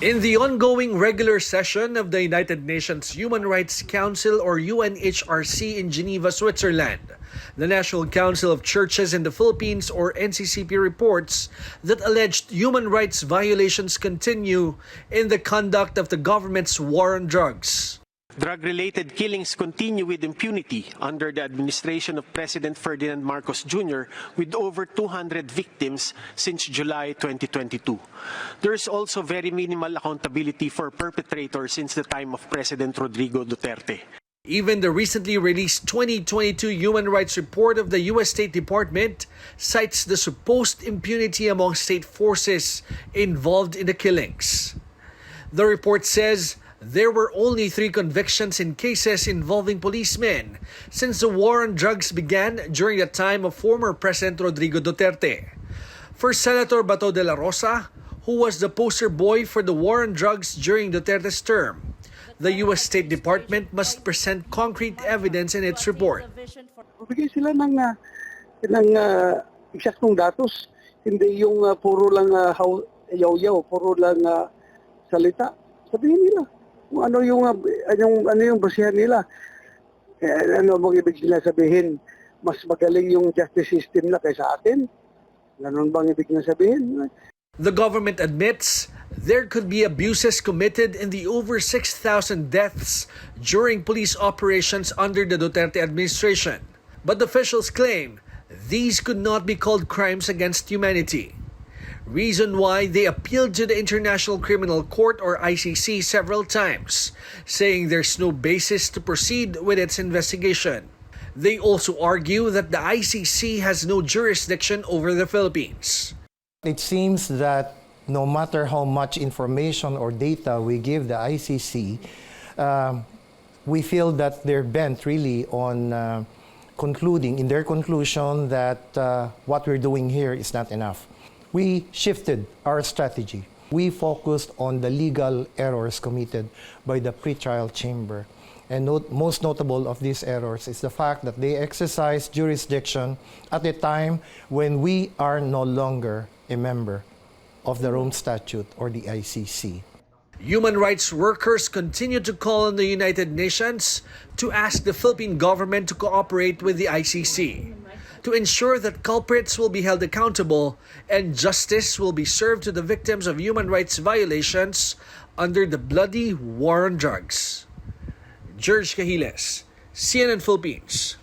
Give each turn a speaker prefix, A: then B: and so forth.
A: In the ongoing regular session of the United Nations Human Rights Council or UNHRC in Geneva, Switzerland, the National Council of Churches in the Philippines or NCCP reports that alleged human rights violations continue in the conduct of the government's war on drugs.
B: Drug-related killings continue with impunity under the administration of President Ferdinand Marcos Jr. with over 200 victims since July 2022. There is also very minimal accountability for perpetrators since the time of President Rodrigo Duterte.
A: Even the recently released 2022 Human Rights Report of the U.S. State Department cites the supposed impunity among state forces involved in the killings. The report says there were only 3 convictions in cases involving policemen since the war on drugs began during the time of former President Rodrigo Duterte. For Senator Bato de la Rosa, who was the poster boy for the war on drugs during Duterte's term, the U.S. State Department must present concrete evidence in its report.
C: Bigay sila ng eksaktong datos, hindi yung puro lang yaw-yaw, puro lang salita. Sabihin nila kung ano yung basihan nila. Ano bang ibig nila sabihin? Mas magaling yung justice system na kaysa atin? Ganun bang ibig nila sabihin?
A: The government admits there could be abuses committed in the over 6,000 deaths during police operations under the Duterte administration. But officials claim these could not be called crimes against humanity. Reason why they appealed to the International Criminal Court or ICC several times, saying there's no basis to proceed with its investigation. They also argue that the ICC has no jurisdiction over the Philippines.
D: It seems that no matter how much information or data we give the ICC, we feel that they're bent really on concluding in their conclusion that what we're doing here is not enough. We shifted our strategy. We focused on the legal errors committed by the pretrial chamber. And most notable of these errors is the fact that they exercise jurisdiction at a time when we are no longer a member of the Rome Statute or the ICC.
A: Human rights workers continue to call on the United Nations to ask the Philippine government to cooperate with the ICC to ensure that culprits will be held accountable and justice will be served to the victims of human rights violations under the bloody war on drugs. Gerg Cahiles, CNN Philippines.